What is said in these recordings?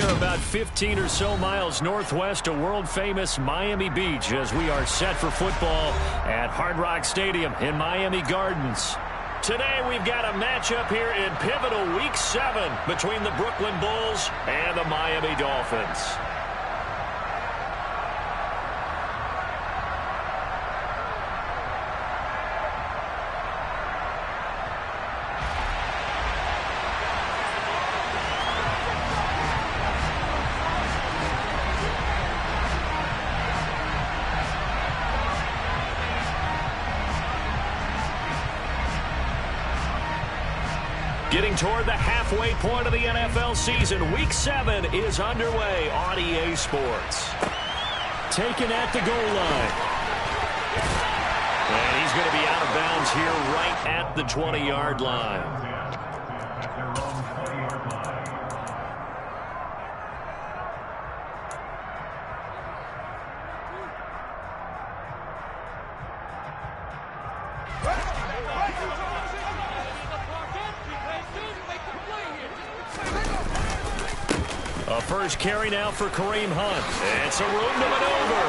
are about 15 or so miles northwest of world-famous Miami Beach as we are set for football at Hard Rock Stadium in Miami Gardens. Today we've got a matchup here in pivotal Week 7 between the Brooklyn Bulls and the Miami Dolphins. Getting toward the halfway point of the NFL season, Week 7 is underway on EA Sports. Taken at the goal line. And he's going to be out of bounds here right at the 20-yard line. A first carry now for Kareem Hunt. It's a room to maneuver.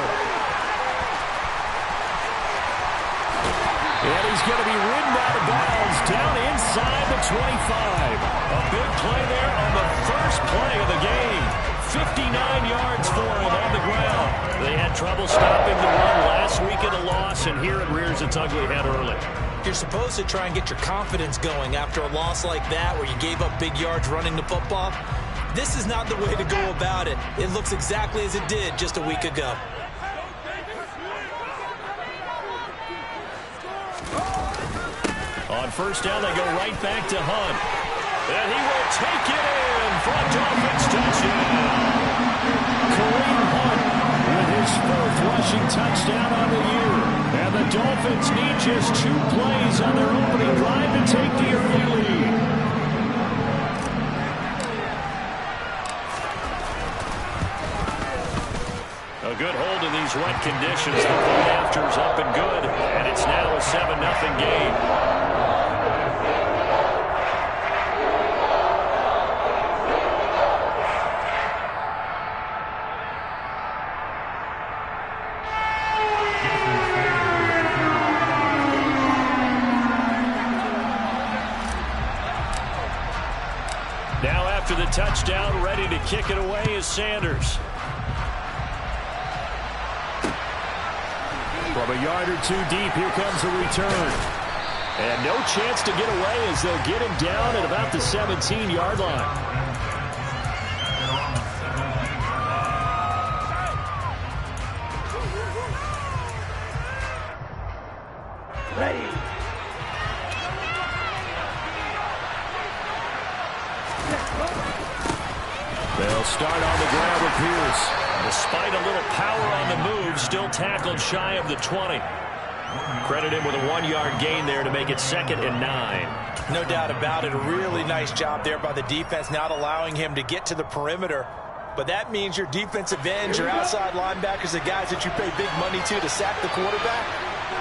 And he's going to be ridden out of bounds down inside the 25. A big play there on the first play of the game. 59 yards for him on the ground. They had trouble stopping the run last week in a loss, and here it rears its ugly head early. You're supposed to try and get your confidence going after a loss like that where you gave up big yards running the football. This is not the way to go about it. It looks exactly as it did just a week ago. On first down, they go right back to Hunt. And he will take it in for a Dolphins touchdown. Kareem Hunt with his fourth rushing touchdown on the year. And the Dolphins need just 2 plays on their opening drive to take the early lead. A good hold in these wet conditions. The point after is up and good, and it's now a 7-0 game. Now after the touchdown, ready to kick it away is Sanders. From a yard or 2 deep, here comes a return. And no chance to get away as they'll get him down at about the 17-yard line. Ready. They'll start on the ground with Pierce. Despite a little power on the move, still tackled shy of the 20. Credit him with a 1-yard gain there to make it 2nd and 9. No doubt about it. A really nice job there by the defense, not allowing him to get to the perimeter. But that means your defensive ends, your outside linebackers, the guys that you pay big money to sack the quarterback,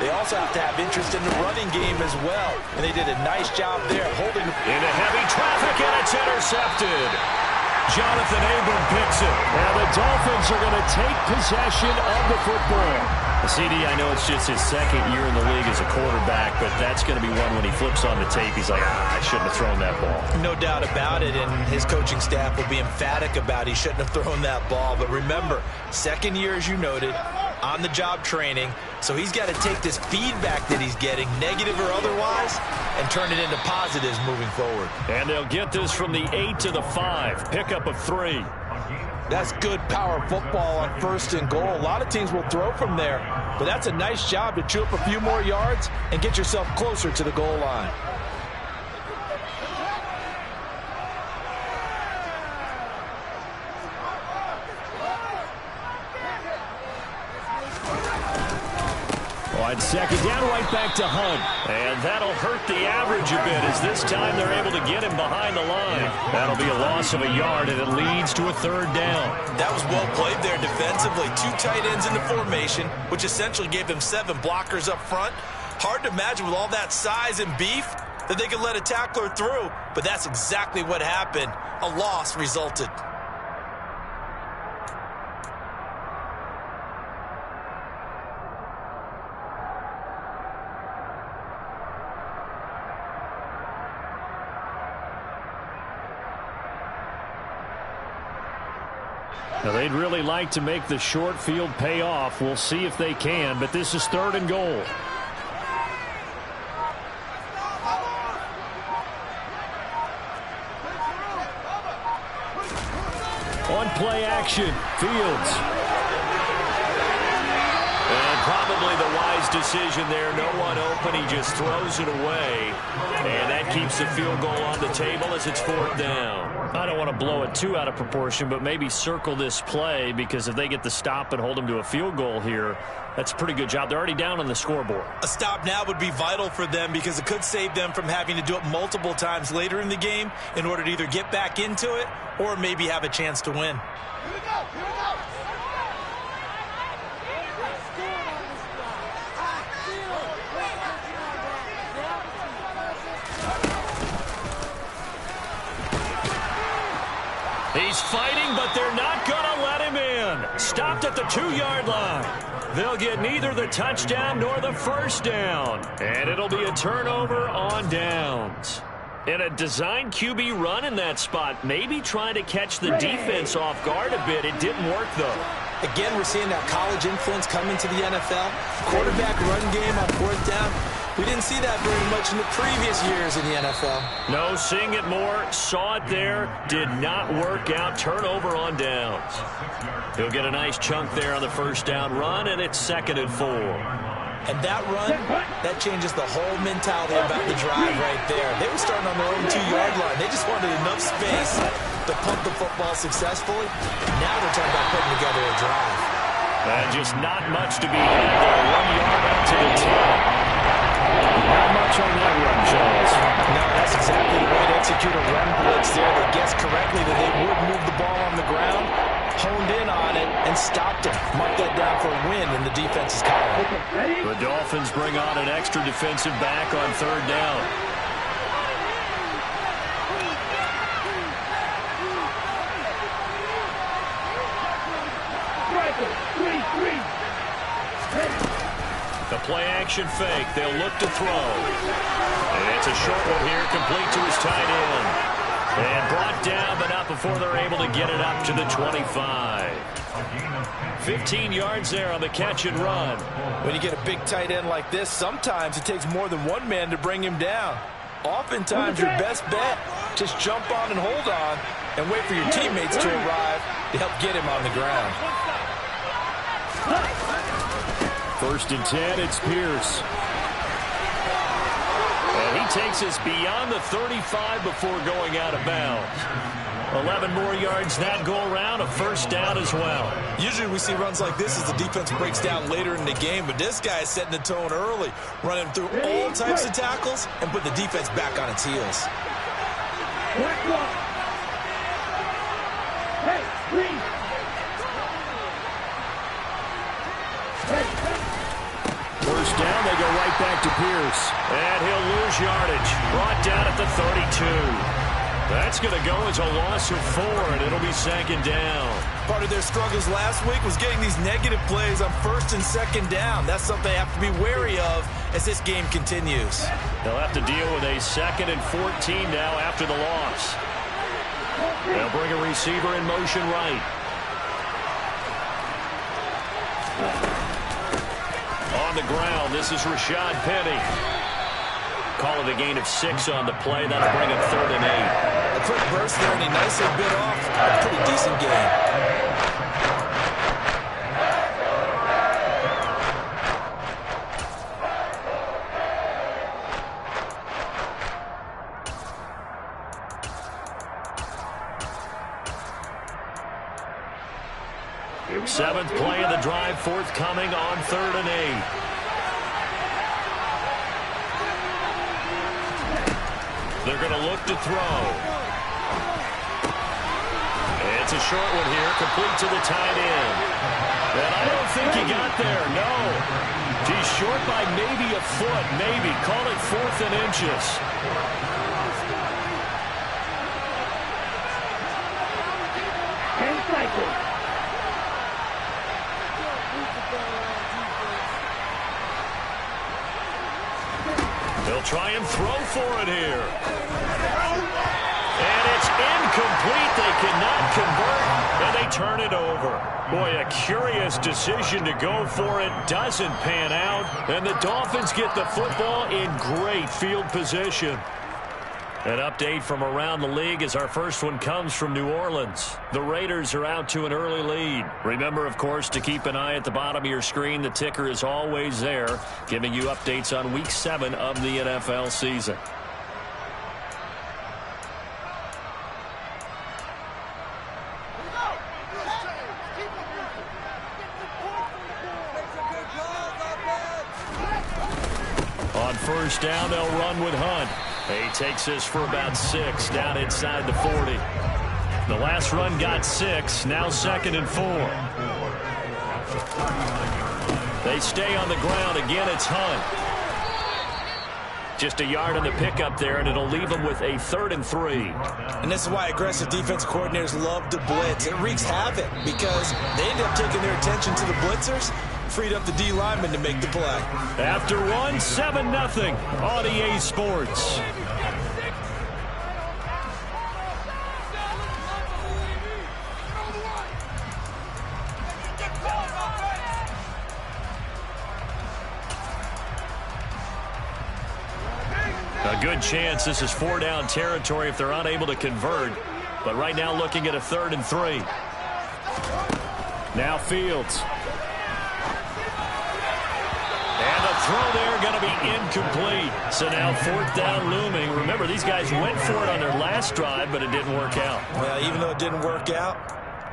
they also have to have interest in the running game as well. And they did a nice job there holding into heavy traffic, and it's intercepted. Jonathan Abram picks it. And the Dolphins are going to take possession of the football. CD, I know it's just his 2nd year in the league as a quarterback, but that's going to be one when he flips on the tape. He's like, I shouldn't have thrown that ball. No doubt about it, and his coaching staff will be emphatic about he shouldn't have thrown that ball. But remember, 2nd year, as you noted, on-the-job training. So he's got to take this feedback that he's getting, negative or otherwise, and turn it into positives moving forward. And they'll get this from the 8 to the 5. Pickup of 3. That's good power football on 1st and goal. A lot of teams will throw from there, but that's a nice job to chew up a few more yards and get yourself closer to the goal line. On 2nd down, right back to Hunt. And that'll hurt the average a bit as this time they're able to get him behind the line. That'll be a loss of a yard, and it leads to a 3rd down. That was well played there defensively. 2 tight ends in the formation, which essentially gave them 7 blockers up front. Hard to imagine with all that size and beef that they could let a tackler through, but that's exactly what happened. A loss resulted. Now, they'd really like to make the short field pay off. We'll see if they can, but this is 3rd and goal. On play action, Fields. And probably the wise decision there. No one open. He just throws it away. And that keeps the field goal on the table as it's 4th down. I don't want to blow it too out of proportion, but maybe circle this play, because if they get the stop and hold them to a field goal here, that's a pretty good job. They're already down on the scoreboard. A stop now would be vital for them, because it could save them from having to do it multiple times later in the game in order to either get back into it or maybe have a chance to win. Here we go. Here we go. He's fighting, but they're not going to let him in. Stopped at the 2-yard line. They'll get neither the touchdown nor the first down. And it'll be a turnover on downs. And a design QB run in that spot, maybe trying to catch the defense off guard a bit. It didn't work, though. Again, we're seeing that college influence come into the NFL. Quarterback run game on 4th down. We didn't see that very much in the previous years in the NFL. No, seeing it more, saw it there, did not work out. Turnover on downs. He'll get a nice chunk there on the first down run, and it's 2nd and 4. And that run, that changes the whole mentality about the drive right there. They were starting on their own 2-yard line. They just wanted enough space to pump the football successfully. Now they're talking about putting together a drive. And just not much to be had there. 1 yard out to the 10. Not much on that run, Charles. No, that's exactly the way to execute a run blitz there. They guessed correctly that they would move the ball on the ground, honed in on it, and stopped him. Marked that down for a win in the defense's column. The Dolphins bring on an extra defensive back on 3rd down. The play-action fake. They'll look to throw. And it's a short one here, complete to his tight end. And brought down, but not before they're able to get it up to the 25. 15 yards there on the catch and run. When you get a big tight end like this, sometimes it takes more than one man to bring him down. Oftentimes, your best bet, just jump on and hold on and wait for your teammates to arrive to help get him on the ground. 1st and 10, it's Pierce. And he takes us beyond the 35 before going out of bounds. 11 more yards that go around, a first down as well. Usually we see runs like this as the defense breaks down later in the game, but this guy is setting the tone early, running through all types of tackles and put the defense back on its heels. First down, they go right back to Pierce. And he'll lose yardage. Brought down at the 32. That's going to go as a loss of 4, and it'll be 2nd down. Part of their struggles last week was getting these negative plays on 1st and 2nd down. That's something they have to be wary of as this game continues. They'll have to deal with a 2nd and 14 now after the loss. They'll bring a receiver in motion right. On the ground, this is Rashad Penny. Call it a gain of 6 on the play. That'll bring him 3rd and 8. A quick burst there, and he nicely bit off a pretty decent game. Seventh play of the drive forthcoming on 3rd and 8. They're going to look to throw. It's a short one here, complete to the tight end. And I don't think he got there, no. He's short by maybe a foot, maybe. Call it 4th and inches. They'll try and throw for it here. And it's incomplete. They cannot convert, and they turn it over. Boy, a curious decision to go for it. Doesn't pan out. And the Dolphins get the football in great field position. An update from around the league as our first one comes from New Orleans. The Raiders are out to an early lead. Remember, of course, to keep an eye at the bottom of your screen. The ticker is always there, giving you updates on Week 7 of the NFL season. On first down, they'll run with Hunt. He takes this for about 6 down inside the 40. The last run got 6. Now 2nd and 4. They stay on the ground. Again, it's Hunt. Just a yard on the pickup there, and it'll leave them with a 3rd and 3. And this is why aggressive defensive coordinators love to blitz. It wreaks havoc because they end up taking their attention to the blitzers, freed up the D lineman to make the play. After one, 7-0 on EA Sports. A good chance this is 4-down territory if they're unable to convert. But right now looking at a 3rd and 3. Now Fields. And the throw there going to be incomplete. So now 4th down looming. Remember, these guys went for it on their last drive, but it didn't work out. Well, even though it didn't work out,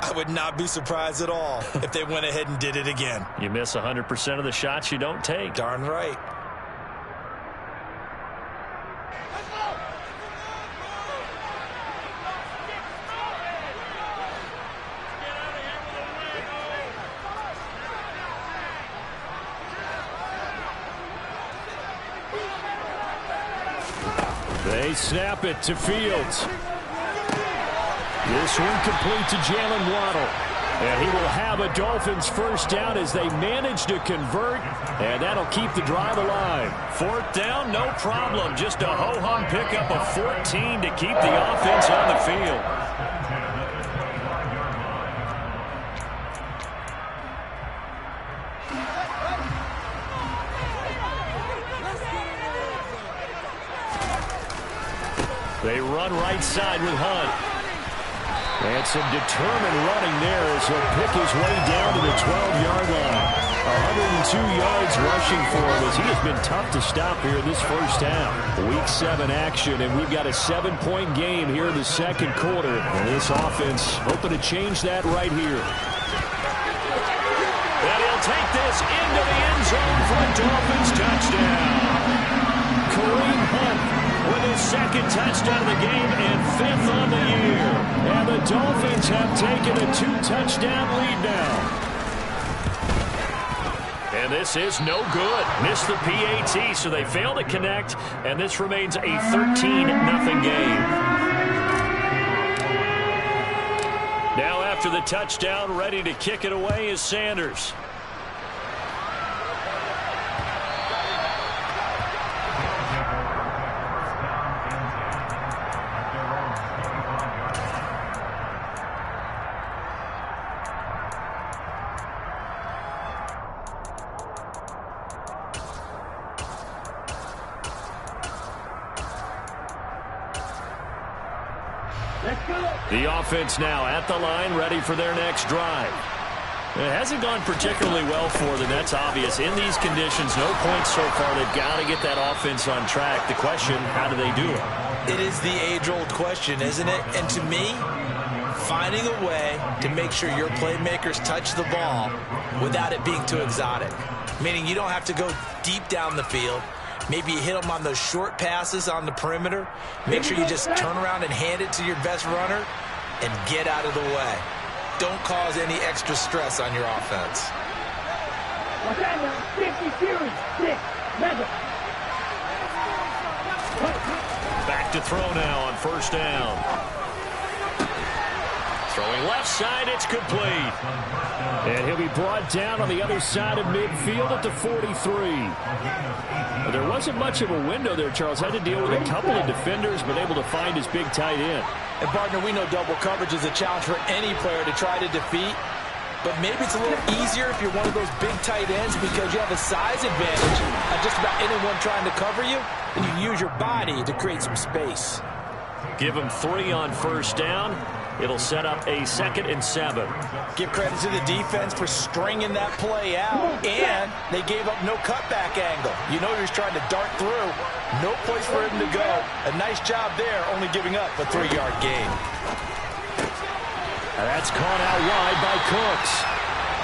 I would not be surprised at all if they went ahead and did it again. You miss 100% of the shots you don't take. Darn right. They snap it to Fields. This one complete to Jalen Waddle. And he will have a Dolphins first down as they manage to convert. And that'll keep the drive alive. 4th down, no problem. Just a ho-hum pickup of 14 to keep the offense on the field. They run right side with Hunt. And some determined running there as he'll pick his way down to the 12-yard line. 102 yards rushing for him as he has been tough to stop here in this first half. Week 7 action, and we've got a 7-point game here in the second quarter. And this offense hoping to change that right here. And he'll take this into the end zone for a Dolphins touchdown. Kareem Hunt with his 2nd touchdown of the game and 5th on the year. And the Dolphins have taken a 2-touchdown lead now. And this is no good. Missed the PAT, so they fail to connect, and this remains a 13-0 game. Now after the touchdown, ready to kick it away is Sanders. The offense now at the line, ready for their next drive. It hasn't gone particularly well for them. That's obvious. In these conditions, no points so far. They've got to get that offense on track. The question, how do they do it? It is the age-old question, isn't it? And to me, finding a way to make sure your playmakers touch the ball without it being too exotic. Meaning you don't have to go deep down the field. Maybe you hit them on those short passes on the perimeter. Make sure you just turn around and hand it to your best runner and get out of the way. Don't cause any extra stress on your offense. Back to throw now on first down. Throwing left side, it's complete. And he'll be brought down on the other side of midfield at the 43. There wasn't much of a window there. Charles had to deal with a couple of defenders, but able to find his big tight end. And, partner, we know double coverage is a challenge for any player to try to defeat. But maybe it's a little easier if you're one of those big tight ends because you have a size advantage on just about anyone trying to cover you, and you use your body to create some space. Give him 3 on first down. It'll set up a 2nd and 7. Give credit to the defense for stringing that play out, and they gave up no cutback angle. You know he was trying to dart through. No place for him to go. A nice job there, only giving up a 3-yard gain. And that's caught out wide by Cooks.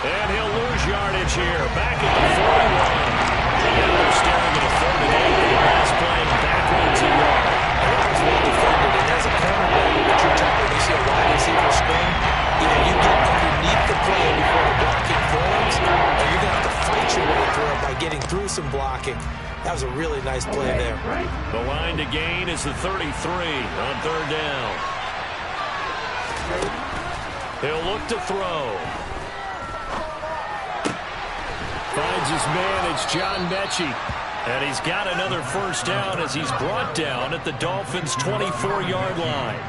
And he'll lose yardage here. Back at the 41. And they're staring at a 3rd and 8. The pass playing backwards a yard. That was well defended. And as a cornerback, what you're talking about, you see a wide receiver screen, either you get underneath the play before the blocking forms, or you're going to have to fight your way through it by getting through some blocking. That was a really nice play there. The line to gain is the 33 on 3rd down. He'll look to throw. Finds his man. It's John Mechie. And he's got another first down as he's brought down at the Dolphins' 24-yard line.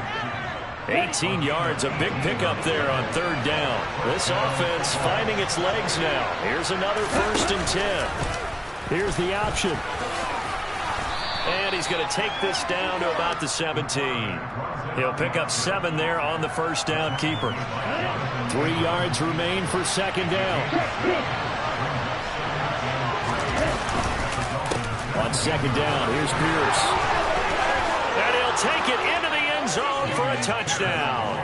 18 yards, a big pickup there on 3rd down. This offense finding its legs now. Here's another 1st and 10. Here's the option. And he's going to take this down to about the 17. He'll pick up 7 there on the first down keeper. 3 yards remain for 2nd down. On 2nd down, here's Pierce. And he'll take it into the end zone for a touchdown.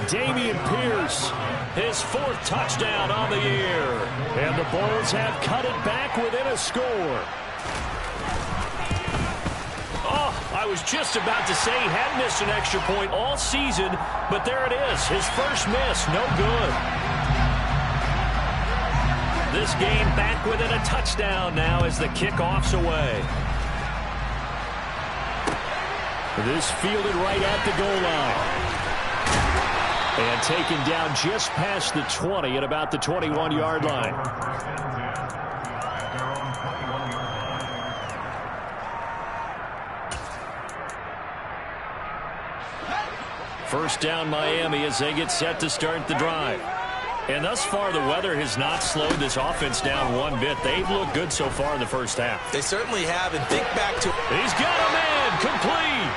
Dameon Pierce, his 4th touchdown on the year. And the Bulls have cut it back within a score. I was just about to say he hadn't missed an extra point all season, but there it is. His first miss, no good. This game back within a touchdown now as the kickoff's away. This fielded right at the goal line. And taken down just past the 20 at about the 21-yard line. First down Miami as they get set to start the drive. And thus far, the weather has not slowed this offense down one bit. They've looked good so far in the first half. They certainly have, and think back to... He's got a man, complete.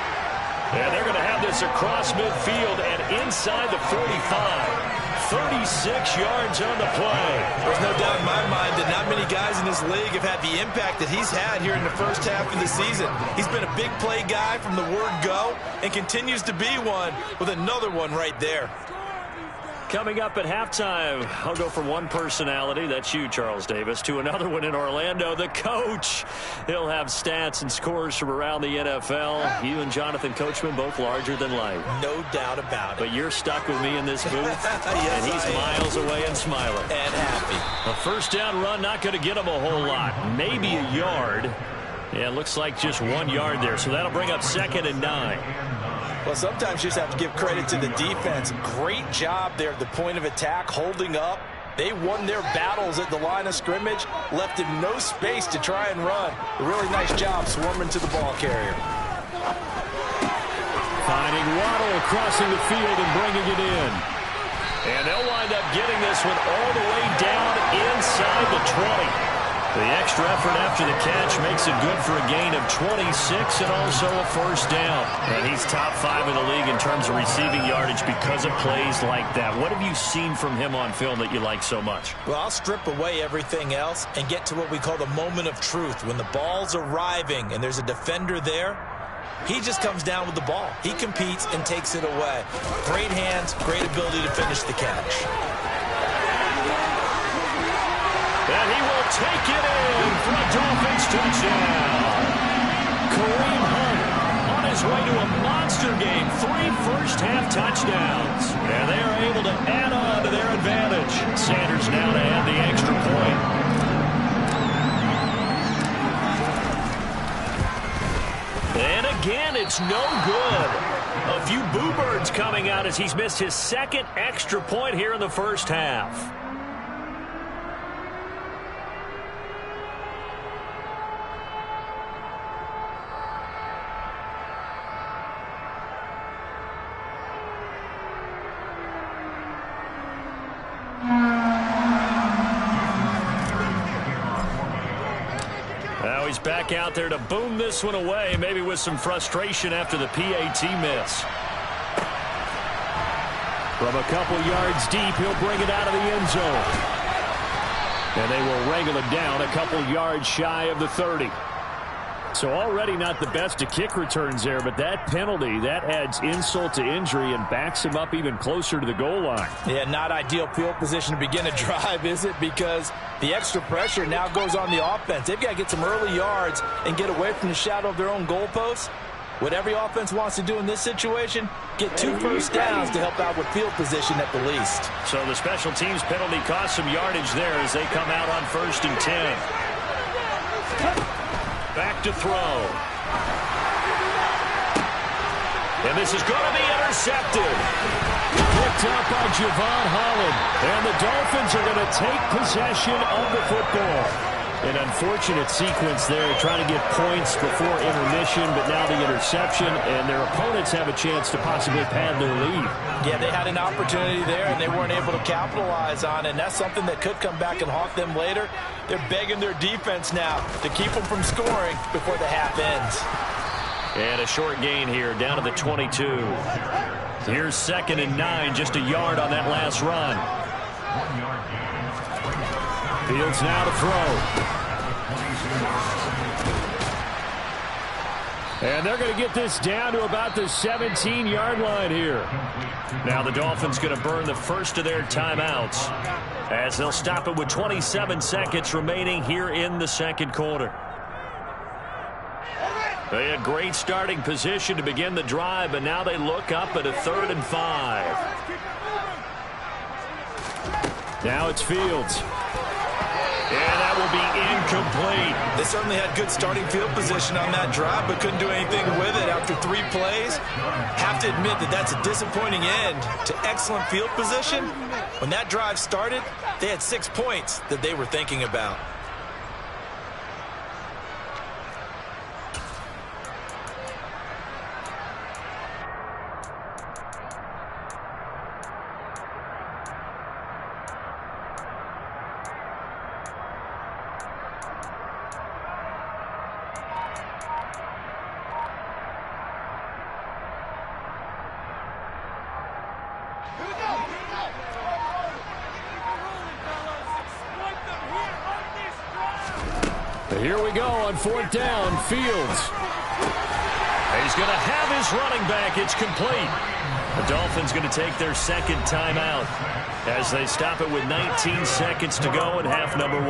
And they're going to have this across midfield and inside the 45. 36 yards on the play. There's no doubt in my mind that not many guys in this league have had the impact that he's had here in the first half of the season. He's been a big play guy from the word go and continues to be one with another one right there. Coming up at halftime, I'll go from one personality, that's you, Charles Davis, to another one in Orlando, the coach. He'll have stats and scores from around the NFL. You and Jonathan Coachman, both larger than life. No doubt about it. But you're stuck with me in this booth, yes, and he's miles away and smiling. And happy. A first down run, not going to get him a whole lot. Maybe a yard. Yeah, it looks like just 1 yard there, so that'll bring up 2nd and 9. Well, sometimes you just have to give credit to the defense. Great job there at the point of attack, holding up. They won their battles at the line of scrimmage, left him no space to try and run. A really nice job swarming to the ball carrier. Finding Waddle crossing the field and bringing it in. And they'll wind up getting this one all the way down inside the 20. The extra effort after the catch makes it good for a gain of 26 and also a first down. And he's top 5 in the league in terms of receiving yardage because of plays like that. What have you seen from him on film that you like so much? Well, I'll strip away everything else and get to what we call the moment of truth. When the ball's arriving and there's a defender there, he just comes down with the ball. He competes and takes it away. Great hands, great ability to finish the catch. And he will take it in for a Dolphins touchdown. Kareem Hunt on his way to a monster game. 3 first-half touchdowns. And they are able to add on to their advantage. Sanders now to add the extra point. And again, it's no good. A few boo birds coming out as he's missed his second extra point here in the first half. Now he's back out there to boom this one away, maybe with some frustration after the PAT miss. From a couple yards deep, he'll bring it out of the end zone. And they will wrangle it down a couple yards shy of the 30. So already not the best of kick returns there, but that penalty, that adds insult to injury and backs him up even closer to the goal line. Yeah, not ideal field position to begin a drive, is it? Because the extra pressure now goes on the offense. They've got to get some early yards and get away from the shadow of their own goalposts. What every offense wants to do in this situation, get 2 first downs to help out with field position at the least. So the special teams penalty cost some yardage there as they come out on 1st and 10. Back to throw. And this is going to be intercepted. Picked up by Javon Holland. And the Dolphins are going to take possession of the football. An unfortunate sequence there, trying to get points before intermission, but now the interception, and their opponents have a chance to possibly pad their lead. Yeah, they had an opportunity there, and they weren't able to capitalize on it, and that's something that could come back and haunt them later. They're begging their defense now to keep them from scoring before the half ends. And a short gain here, down to the 22. Here's 2nd and 9, just a yard on that last run. Fields now to throw. And they're going to get this down to about the 17-yard line here. Now the Dolphins going to burn the first of their timeouts as they'll stop it with 27 seconds remaining here in the second quarter. They had great starting position to begin the drive, but now they look up at a 3rd and 5. Now it's Fields. And that will be incomplete. They certainly had good starting field position on that drive, but couldn't do anything with it after 3 plays. Have to admit that that's a disappointing end to excellent field position. When that drive started, they had 6 points that they were thinking about. Here we go on 4th down. Fields. He's going to have his running back. It's complete. The Dolphins going to take their second timeout as they stop it with 19 seconds to go in half number 1.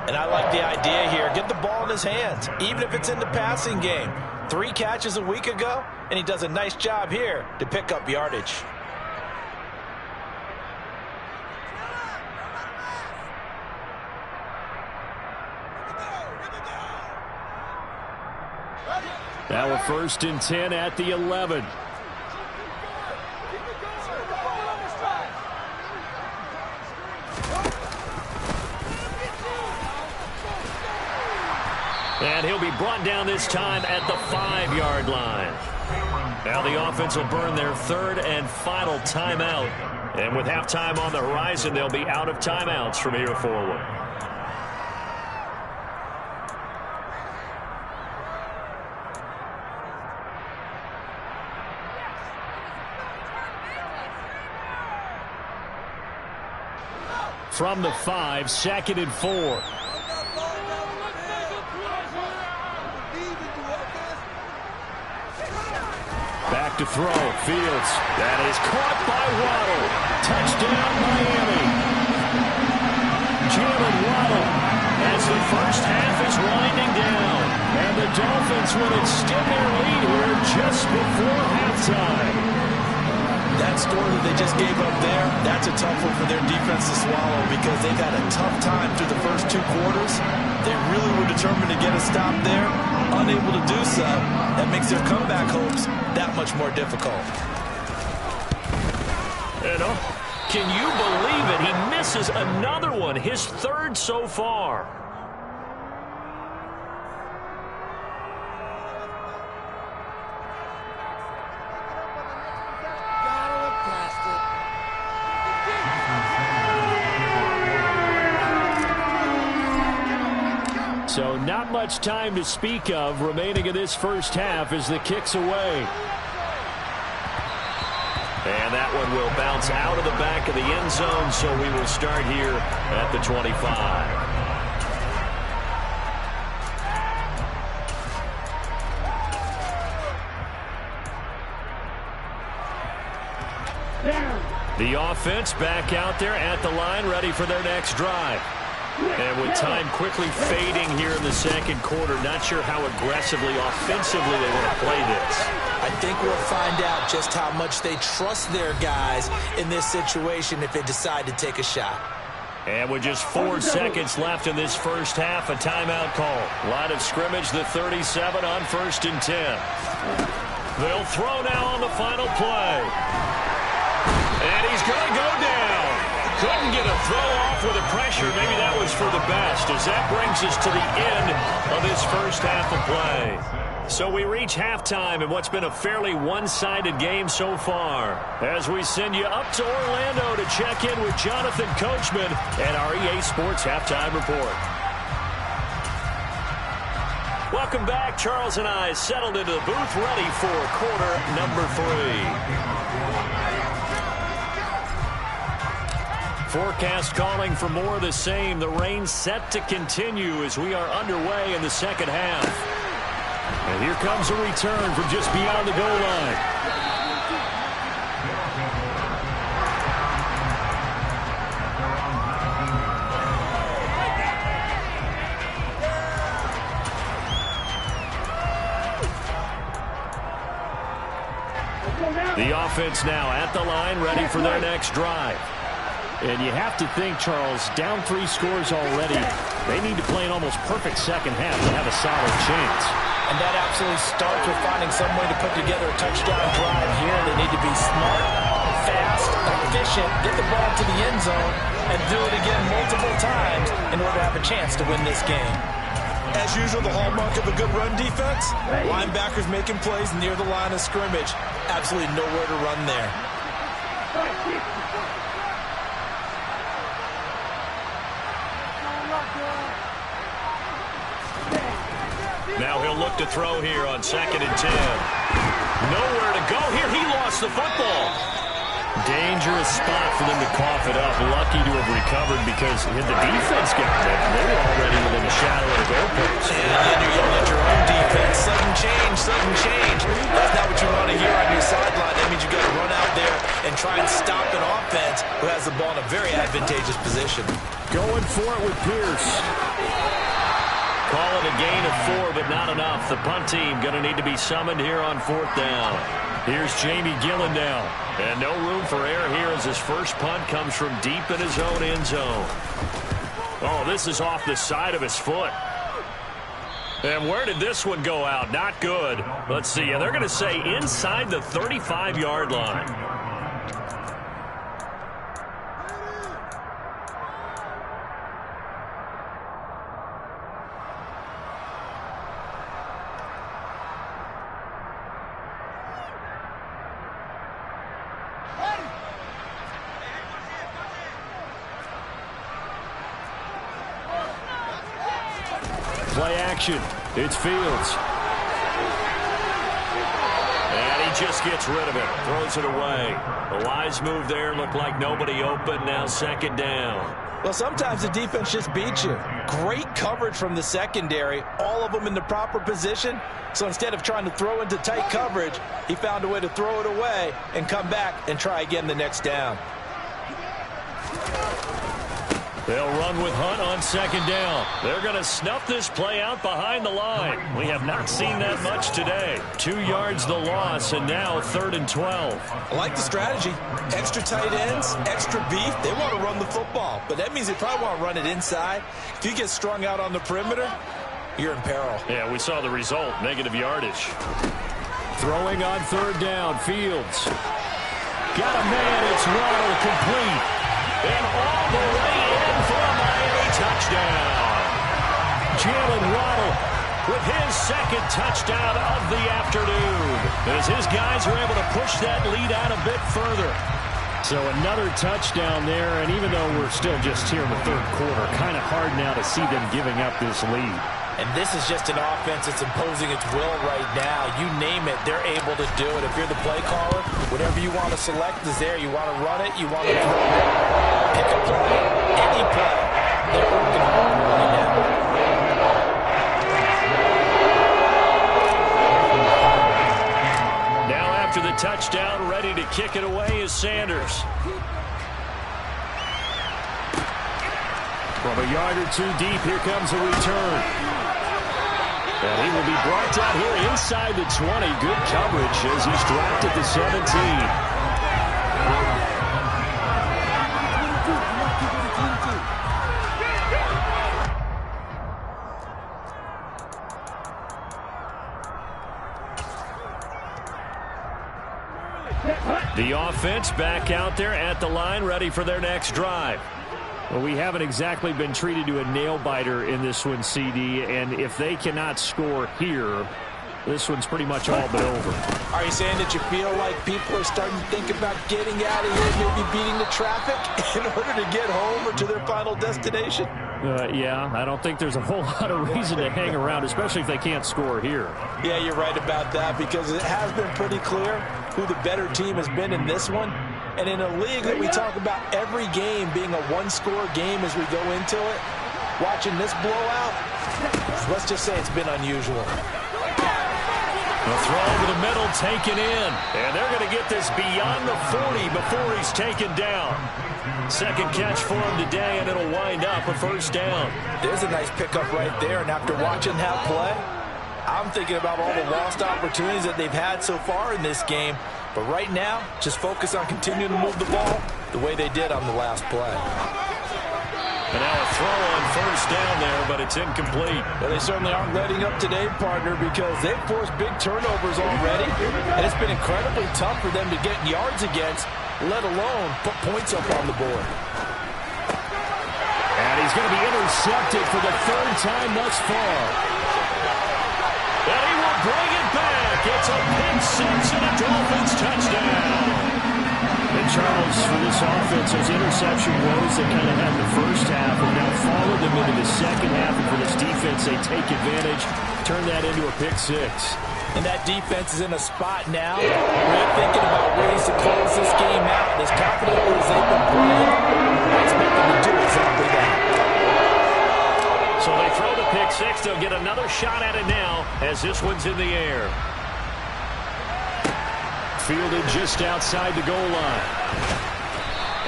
And I like the idea here. Get the ball in his hands, even if it's in the passing game. 3 catches a week ago, and he does a nice job here to pick up yardage. Now a 1st and 10 at the 11. And he'll be brought down this time at the 5-yard line. Now the offense will burn their 3rd and final timeout. And with halftime on the horizon, they'll be out of timeouts from here forward. From the 5, 2nd and 4. Back to throw. Fields. That is caught by Waddle. Touchdown, Miami. Jalen Waddle as the first half is winding down. And the Dolphins will extend their lead here just before halftime. That score that they just gave up there, that's a tough one for their defense to swallow because they've had a tough time through the first 2 quarters. They really were determined to get a stop there. unable to do so, that makes their comeback hopes that much more difficult. Can you believe it? He misses another one, his third so far. So not much time to speak of remaining in this first half as the kick's away. And that one will bounce out of the back of the end zone, so we will start here at the 25. The offense back out there at the line, ready for their next drive. And with time quickly fading here in the second quarter, not sure how aggressively, offensively they want to play this. I think we'll find out just how much they trust their guys in this situation if they decide to take a shot. And with just 4 seconds left in this first half, a timeout call. Line of scrimmage, the 37 on 1st and 10. They'll throw now on the final play. And he's going to go down. Couldn't get a throw off with the pressure. Maybe that was for the best, as that brings us to the end of this first half of play. So we reach halftime in what's been a fairly one-sided game so far, as we send you up to Orlando to check in with Jonathan Coachman and our EA Sports Halftime Report. Welcome back. Charles and I settled into the booth, ready for quarter number 3. Forecast calling for more of the same. The rain set to continue as we are underway in the second half. And here comes a return from just beyond the goal line. The offense now at the line, ready for their next drive. And you have to think, Charles, down 3 scores already. They need to play an almost perfect second half to have a solid chance. And that absolutely starts with finding some way to put together a touchdown drive here. They need to be smart, fast, efficient, get the ball to the end zone, and do it again multiple times in order to have a chance to win this game. As usual, the hallmark of a good run defense, linebackers making plays near the line of scrimmage. Absolutely nowhere to run there. Now he'll look to throw here on 2nd and 10. Nowhere to go here. He lost the football. Dangerous spot for them to cough it up. Lucky to have recovered because the defense got it. They were already within the shadow of the goalpost. And you're yelling at your own defense. Sudden change, sudden change. That's not what you want to hear on your sideline. That means you've got to run out there and try and stop an offense who has the ball in a very advantageous position. Going for it with Pierce. Call it a gain of 4, but not enough. The punt team going to need to be summoned here on 4th down. Here's Jamie Gillen now. And no room for error here as his first punt comes from deep in his own end zone. Oh, this is off the side of his foot. And where did this one go out? Not good. Let's see. They're going to say inside the 35-yard line. Play action. It's Fields. And he just gets rid of it. Throws it away. A wise move there. Looked like nobody open. Now 2nd down. Well, sometimes the defense just beats you. Great coverage from the secondary. All of them in the proper position. So instead of trying to throw into tight coverage, he found a way to throw it away and come back and try again the next down. They'll run with Hunt on 2nd down. They're going to snuff this play out behind the line. We have not seen that much today. 2 yards the loss, and now 3rd and 12. I like the strategy. Extra tight ends, extra beef. They want to run the football, but that means they probably want to run it inside. If you get strung out on the perimeter, you're in peril. Yeah, we saw the result, negative yardage. Throwing on third down, Fields. Got a man, it's Waddle, complete. And all the way in for a Miami touchdown. Jalen Waddle with his second touchdown of the afternoon, as his guys were able to push that lead out a bit further. So another touchdown there, and even though we're still just here in the third quarter, kind of hard now to see them giving up this lead. And this is just an offense that's imposing its will right now. You name it, they're able to do it. If you're the play caller, whatever you want to select is there. You want to run it, you want to throw it, pick a play, any play. They're working hard right now. Now after the touchdown, ready to kick it away is Sanders. From a yard or two deep, here comes a return. And he will be brought down here inside the 20. Good coverage as he's dropped at the 17. The offense back out there at the line, ready for their next drive. Well, we haven't exactly been treated to a nail-biter in this one, CD, and if they cannot score here, this one's pretty much all but over. Are you saying that you feel like people are starting to think about getting out of here, maybe beating the traffic in order to get home or to their final destination? Yeah, I don't think there's a whole lot of reason to hang around, especially if they can't score here. Yeah, you're right about that, because it has been pretty clear who the better team has been in this one. And in a league that we talk about every game being a one-score game as we go into it, watching this blowout, let's just say it's been unusual. The throw over the middle, taken in. And they're going to get this beyond the 40 before he's taken down. Second catch for him today, and it'll wind up a first down. There's a nice pickup right there, and after watching that play, I'm thinking about all the lost opportunities that they've had so far in this game. But right now, just focus on continuing to move the ball the way they did on the last play. And now a throw on first down there, but it's incomplete. Well, they certainly aren't letting up today, partner, because they've forced big turnovers already. And it's been incredibly tough for them to get yards against, let alone put points up on the board. And he's going to be intercepted for the third time thus far. And he will bring it back. It's a pick six and a Dolphins touchdown. And Charles, for this offense, those interception woes they kind of had in the first half have now followed them into the second half. And for this defense, they take advantage, turn that into a pick six. And that defense is in a spot now where they're thinking about ways to close this game out. As confidently as they've been playing, I expect them to do exactly that. So they throw the pick six. They'll get another shot at it now as this one's in the air. Fielded just outside the goal line.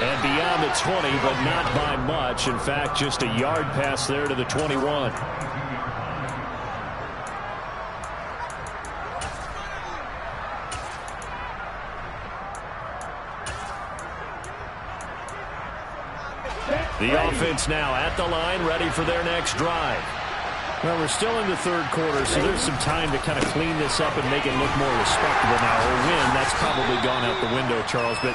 And beyond the 20, but not by much. In fact, just a yard pass there to the 21. The offense now at the line, ready for their next drive. Well, we're still in the third quarter, so there's some time to kind of clean this up and make it look more respectable now. Or win, that's probably gone out the window, Charles. But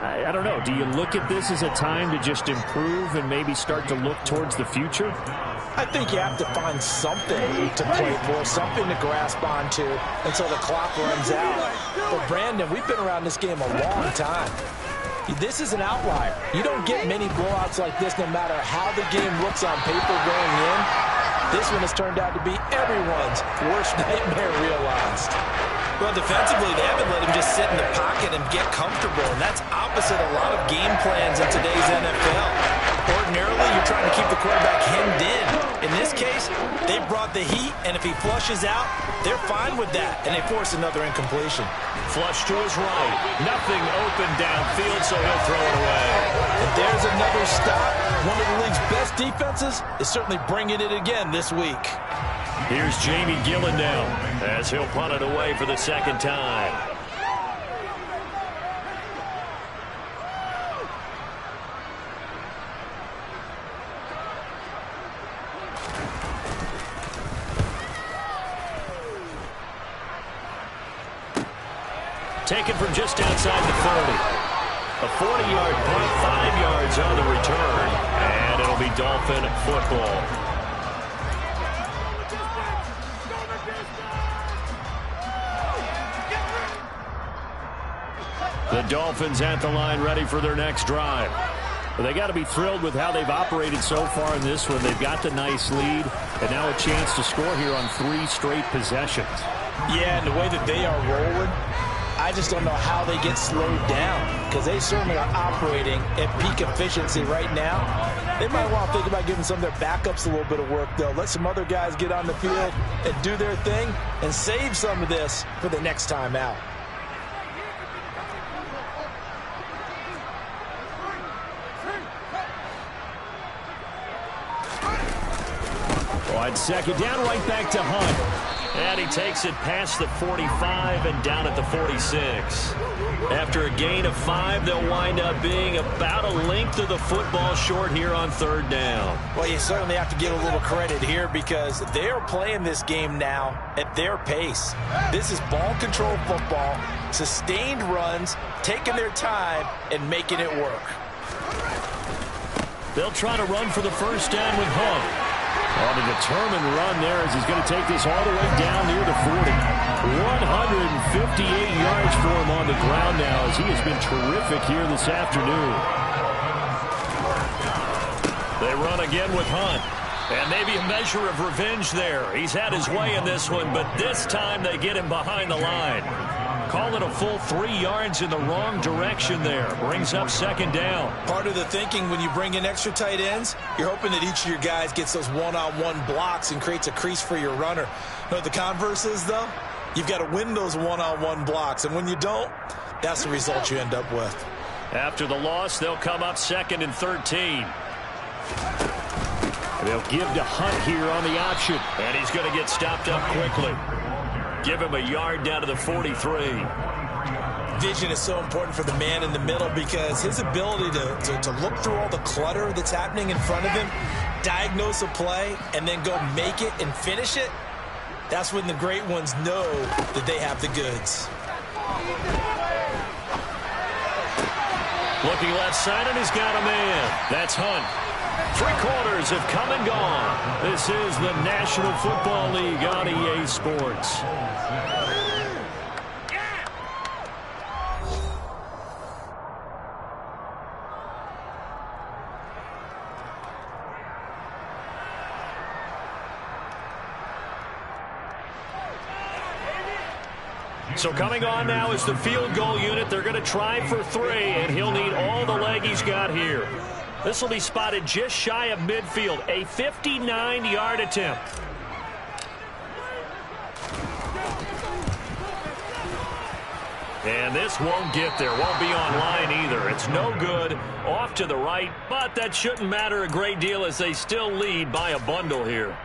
I don't know. Do you look at this as a time to just improve and maybe start to look towards the future? I think you have to find something to play for, something to grasp onto until the clock runs out. But, Brandon, we've been around this game a long time. This is an outlier. You don't get many blowouts like this no matter how the game looks on paper going in. This one has turned out to be everyone's worst nightmare realized. Well, defensively, they haven't let him just sit in the pocket and get comfortable, and that's opposite a lot of game plans in today's NFL. Ordinarily, you're trying to keep the quarterback hemmed in. In this case, they brought the heat, and if he flushes out, they're fine with that, and they force another incompletion. Flush to his right. Nothing open downfield, so he'll throw it away. And there's another stop. One of the league's best defenses is certainly bringing it again this week. Here's Jamie Gillen now as he'll punt it away for the second time. taken from just outside the 40. A 40-yard punt, 5 yards on the return, and it'll be Dolphin football. The Dolphins at the line ready for their next drive. Well, they got to be thrilled with how they've operated so far in this one. They've got the nice lead, and now a chance to score here on 3 straight possessions. Yeah, and the way that they are rolling, I just don't know how they get slowed down, because they certainly are operating at peak efficiency right now. They might want to think about giving some of their backups a little bit of work, though. Let some other guys get on the field and do their thing and save some of this for the next time out. On second down, right back to Hunt. And he takes it past the 45 and down at the 46. After a gain of 5, they'll wind up being about a length of the football short here on third down. Well, you certainly have to give a little credit here because they are playing this game now at their pace. This is ball control football, sustained runs, taking their time and making it work. They'll try to run for the first down with Hunt. On a determined run there as he's going to take this all the way down near the 40. 158 yards for him on the ground now as he has been terrific here this afternoon. They run again with Hunt. And maybe a measure of revenge there. He's had his way in this one, but this time they get him behind the line. Call it a full 3 yards in the wrong direction there. Brings up second down. Part of the thinking when you bring in extra tight ends, you're hoping that each of your guys gets those one-on-one blocks and creates a crease for your runner. You know what the converse is, though? You've got to win those one-on-one blocks, and when you don't, that's the result you end up with. After the loss, they'll come up 2nd and 13. They'll give to Hunt here on the option, and he's going to get stopped up quickly. Give him a yard down to the 43. Vision is so important for the man in the middle because his ability to look through all the clutter that's happening in front of him, diagnose a play, and then go make it and finish it, that's when the great ones know that they have the goods. Looking left side, and he's got a man. That's Hunt. 3 quarters have come and gone. This is the National Football League on EA Sports. So coming on now is the field goal unit. They're going to try for 3, and he'll need all the leg he's got here. This will be spotted just shy of midfield, a 59-yard attempt. And this won't get there, won't be on line either. It's no good, off to the right, but that shouldn't matter a great deal as they still lead by a bundle here.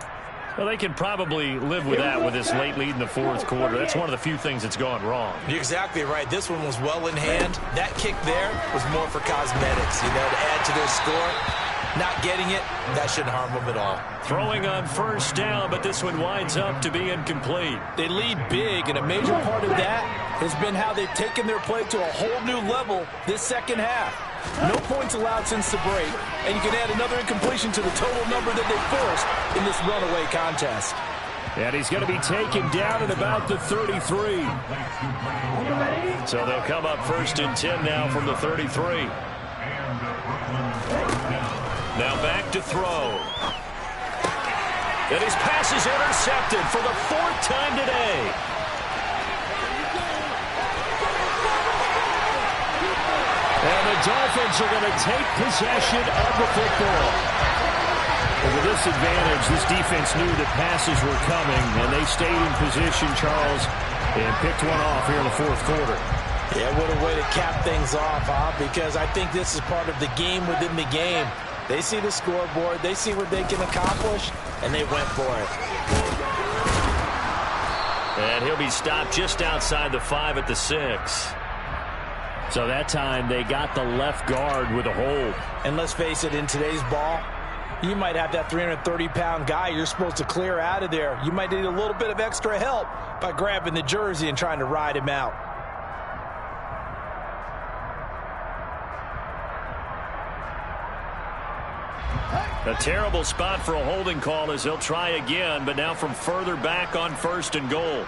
Well, they can probably live with that with this late lead in the 4th quarter. That's one of the few things that's gone wrong. You're exactly right. This one was well in hand. That kick there was more for cosmetics, to add to their score. Not getting it, that shouldn't harm them at all. Throwing on first down, but this one winds up to be incomplete. They lead big, and a major part of that has been how they've taken their play to a whole new level this second half. No points allowed since the break, and you can add another incompletion to the total number that they forced in this runaway contest. And he's going to be taken down at about the 33. So they'll come up 1st and 10 now from the 33. Now back to throw. And his pass is intercepted for the 4th time today. And the Dolphins are going to take possession of the football. And with this advantage, this defense knew that passes were coming, and they stayed in position, Charles, and picked one off here in the 4th quarter. Yeah, what a way to cap things off, huh? Because I think this is part of the game within the game. They see the scoreboard, they see what they can accomplish, and they went for it. And he'll be stopped just outside the 5 at the 6. So that time they got the left guard with a hold. And let's face it, in today's ball, you might have that 330-pound guy you're supposed to clear out of there. You might need a little bit of extra help by grabbing the jersey and trying to ride him out. A terrible spot for a holding call as they'll try again, but now from further back on 1st and goal.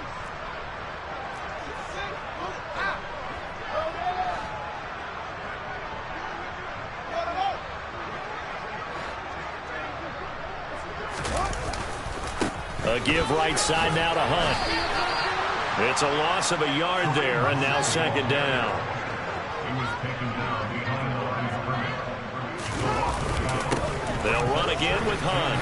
A give right side now to Hunt. It's a loss of a yard there, and now 2nd down. They'll run again with Hunt.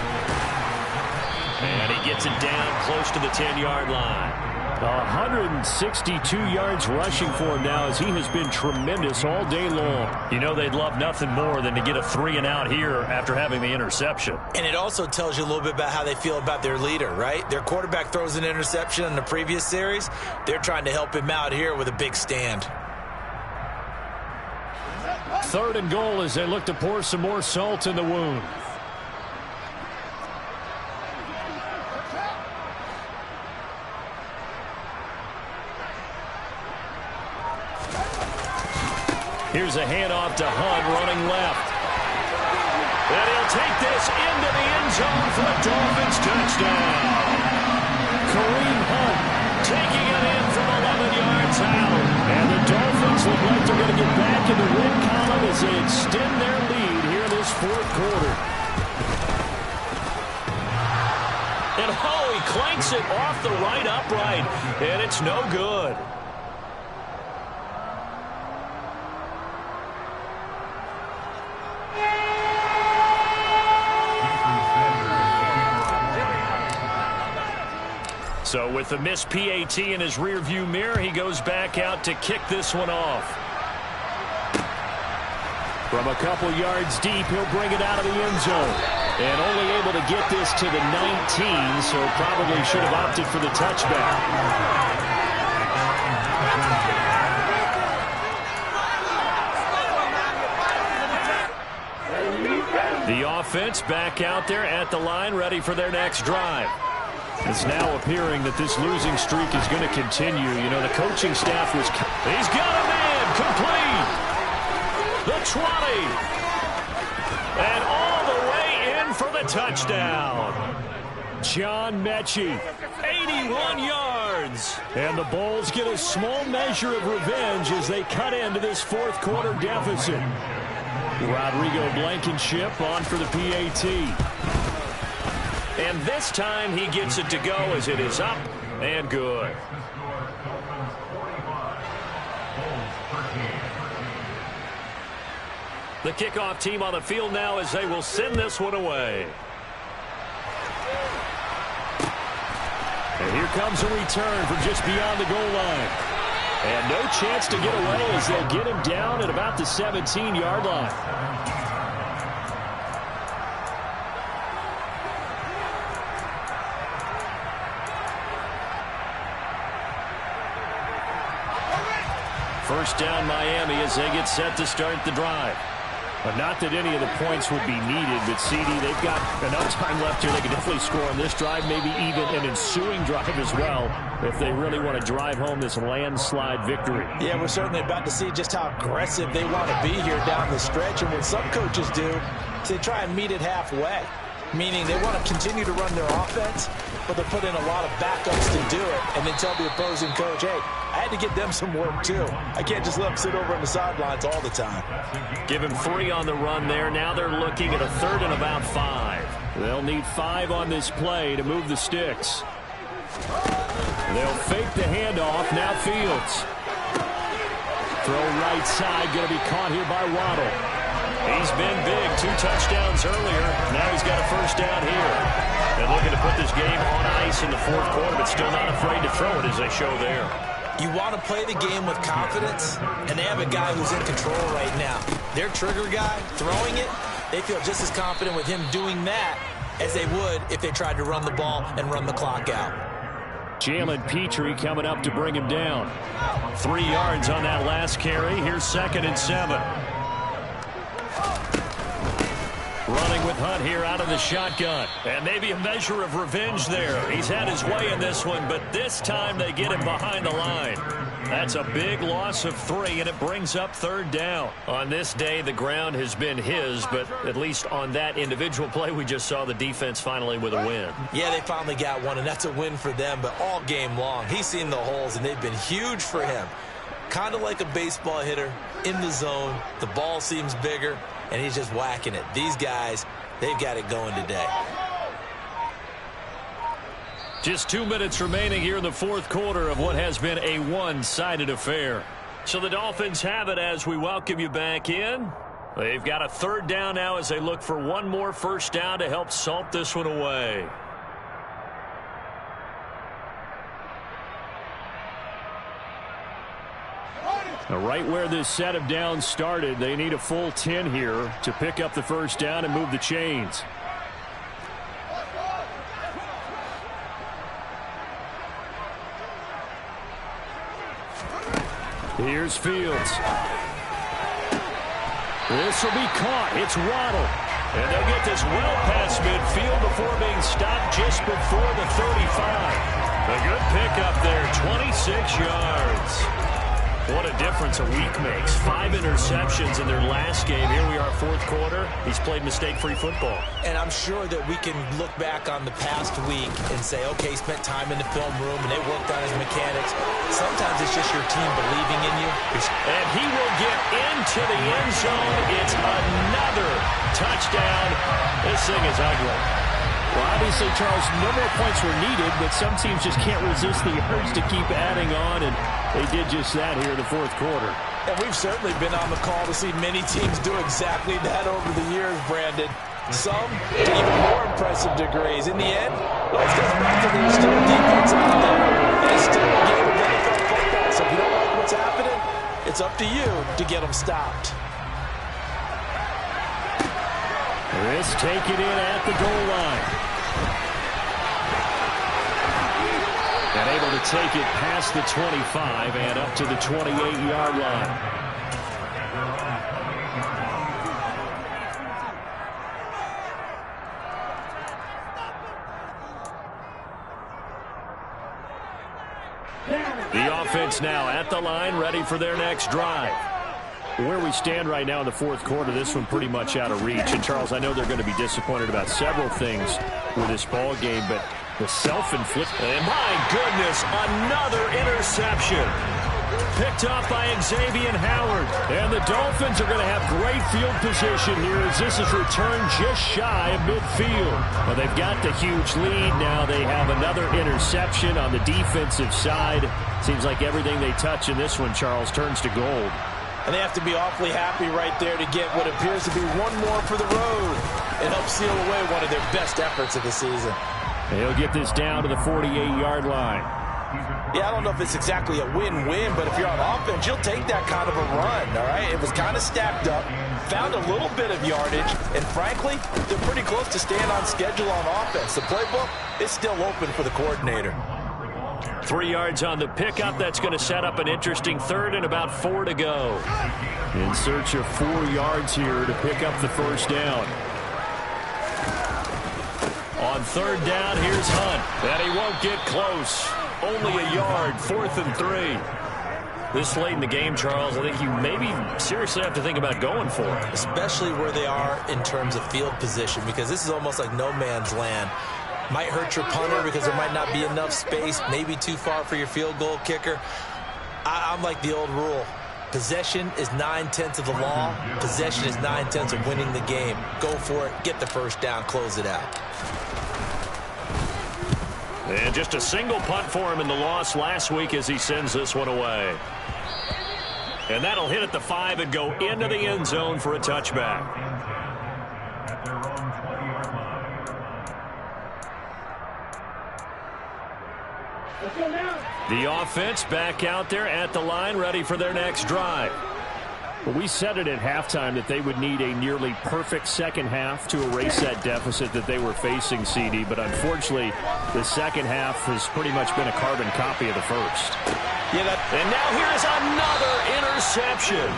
And he gets it down close to the 10-yard line. 162 yards rushing for him now as he has been tremendous all day long. You know they'd love nothing more than to get a 3-and-out here after having the interception. And it also tells you a little bit about how they feel about their leader, right? Their quarterback throws an interception in the previous series. They're trying to help him out here with a big stand. 3rd and goal as they look to pour some more salt in the wound. Here's a handoff to Hunt running left. And he'll take this into the end zone for a Dolphins touchdown. Kareem Hunt taking it in from 11 yards out. And the Dolphins look like they're going to get back in the win column as they extend their lead here in this 4th quarter. And he clanks it off the right upright. And it's no good. So with the missed PAT in his rearview mirror, he goes back out to kick this one off. From a couple yards deep, he'll bring it out of the end zone. And only able to get this to the 19, so probably should have opted for the touchback. The offense back out there at the line, ready for their next drive. It's now appearing that this losing streak is going to continue. You know, the coaching staff was... He's got a man complete. The 20. And all the way in for the touchdown. John Mechie, 81 yards. And the Bulls get a small measure of revenge as they cut into this 4th quarter deficit. Rodrigo Blankenship on for the PAT. And this time he gets it to go as it is up and good. The kickoff team on the field now as they will send this one away. And here comes a return from just beyond the goal line. And no chance to get away as they'll get him down at about the 17-yard line. First down Miami as they get set to start the drive. But not that any of the points would be needed, but CD, they've got enough time left here. They can definitely score on this drive, maybe even an ensuing drive as well, if they really want to drive home this landslide victory. Yeah, we're certainly about to see just how aggressive they want to be here down the stretch. And what some coaches do is they try and meet it halfway, meaning they want to continue to run their offense, but they'll put in a lot of backups to do it and then tell the opposing coach, hey, I had to get them some work too. I can't just let them sit over on the sidelines all the time. Give him 3 on the run there. Now they're looking at a 3rd and about 5. They'll need 5 on this play to move the sticks. They'll fake the handoff. Now Fields. Throw right side. Going to be caught here by Waddle. He's been big. 2 touchdowns earlier. Now he's got a first down here. And looking to put this game on ice in the 4th quarter, but still not afraid to throw it as they show there. You want to play the game with confidence, and they have a guy who's in control right now. Their trigger guy, throwing it, they feel just as confident with him doing that as they would if they tried to run the ball and run the clock out. Jalen Petrie coming up to bring him down. 3 yards on that last carry. Here's 2nd and 7. Running with Hunt here out of the shotgun. And maybe a measure of revenge there. He's had his way in this one, but this time they get him behind the line. That's a big loss of 3, and it brings up 3rd down. On this day, the ground has been his, but at least on that individual play, we just saw the defense finally with a win. Yeah, they finally got one, and that's a win for them, but all game long, he's seen the holes, and they've been huge for him. Kind of like a baseball hitter in the zone. The ball seems bigger, and he's just whacking it. These guys, they've got it going today. Just 2 minutes remaining here in the 4th quarter of what has been a one-sided affair. So the Dolphins have it as we welcome you back in. They've got a 3rd down now as they look for one more 1st down to help salt this one away. Now, right where this set of downs started, they need a full 10 here to pick up the 1st down and move the chains. Here's Fields. This will be caught. It's Waddle. And they'll get this well past midfield before being stopped just before the 35. A good pickup there, 26 yards. What a difference a week makes. 5 interceptions in their last game. Here we are, 4th quarter. He's played mistake-free football. And I'm sure that we can look back on the past week and say, okay, he spent time in the film room and they worked on his mechanics. Sometimes it's just your team believing in you. And he will get into the end zone. It's another touchdown. This thing is ugly. Well, obviously, Charles, no more points were needed, but some teams just can't resist the urge to keep adding on, and they did just that here in the 4th quarter. And we've certainly been on the call to see many teams do exactly that over the years, Brandon. Some to even more impressive degrees. In the end, let's get back to the still defense out there. And it's still a game of NFL football, so if you don't like what's happening, it's up to you to get them stopped. This take it in at the goal line. And able to take it past the 25 and up to the 28-yard line. The offense now at the line, ready for their next drive. Where we stand right now in the 4th quarter, this one pretty much out of reach. And, Charles, I know they're going to be disappointed about several things with this ball game, but the self-inflicted. And, my goodness, another interception. Picked off by Xavier Howard. And the Dolphins are going to have great field position here as this is returned just shy of midfield. Well, they've got the huge lead. Now they have another interception on the defensive side. Seems like everything they touch in this one, Charles, turns to gold. And they have to be awfully happy right there to get what appears to be one more for the road and help seal away one of their best efforts of the season. He'll get this down to the 48-yard line. Yeah, I don't know if it's exactly a win-win, but if you're on offense, you'll take that kind of a run, all right? It was kind of stacked up, found a little bit of yardage, and frankly, they're pretty close to staying on schedule on offense. The playbook is still open for the coordinator. 3 yards on the pickup. That's going to set up an interesting 3rd and about 4 to go. In search of 4 yards here to pick up the 1st down. On 3rd down, here's Hunt. And he won't get close. Only a yard, 4th and 3. This late in the game, Charles, I think you maybe seriously have to think about going for it. Especially where they are in terms of field position, because this is almost like no man's land. Might hurt your punter because there might not be enough space, maybe too far for your field goal kicker. I'm like the old rule. Possession is 9/10 of the law. Possession is 9/10 of winning the game. Go for it, get the 1st down, close it out. And just a single punt for him in the loss last week as he sends this one away. And that'll hit at the 5 and go into the end zone for a touchback. The offense back out there at the line, ready for their next drive. Well, we said it at halftime that they would need a nearly perfect second half to erase that deficit that they were facing, CD. But unfortunately, the second half has pretty much been a carbon copy of the first. Yeah, and now here's another interception.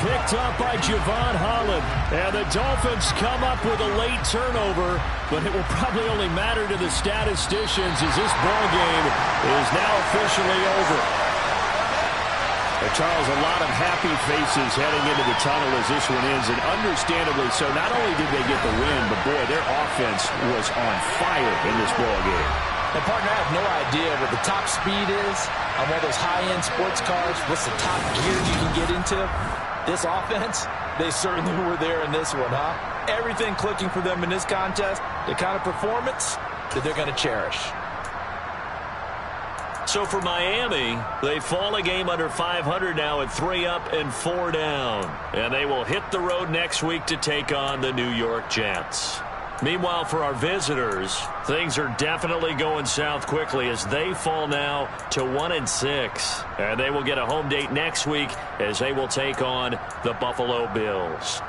Picked up by Javon Holland. And the Dolphins come up with a late turnover, but it will probably only matter to the statisticians as this ball game is now officially over. Charles, a lot of happy faces heading into the tunnel as this one ends, and understandably so. Not only did they get the win, but, boy, their offense was on fire in this ballgame. And, partner, I have no idea what the top speed is on one of those high-end sports cars. What's the top gears you can get into? This offense, they certainly were there in this one, huh? Everything clicking for them in this contest, the kind of performance that they're going to cherish. So for Miami, they fall a game under 500 now at 3 up and 4 down. And they will hit the road next week to take on the New York Jets. Meanwhile, for our visitors, things are definitely going south quickly as they fall now to 1-6. And they will get a home date next week as they will take on the Buffalo Bills.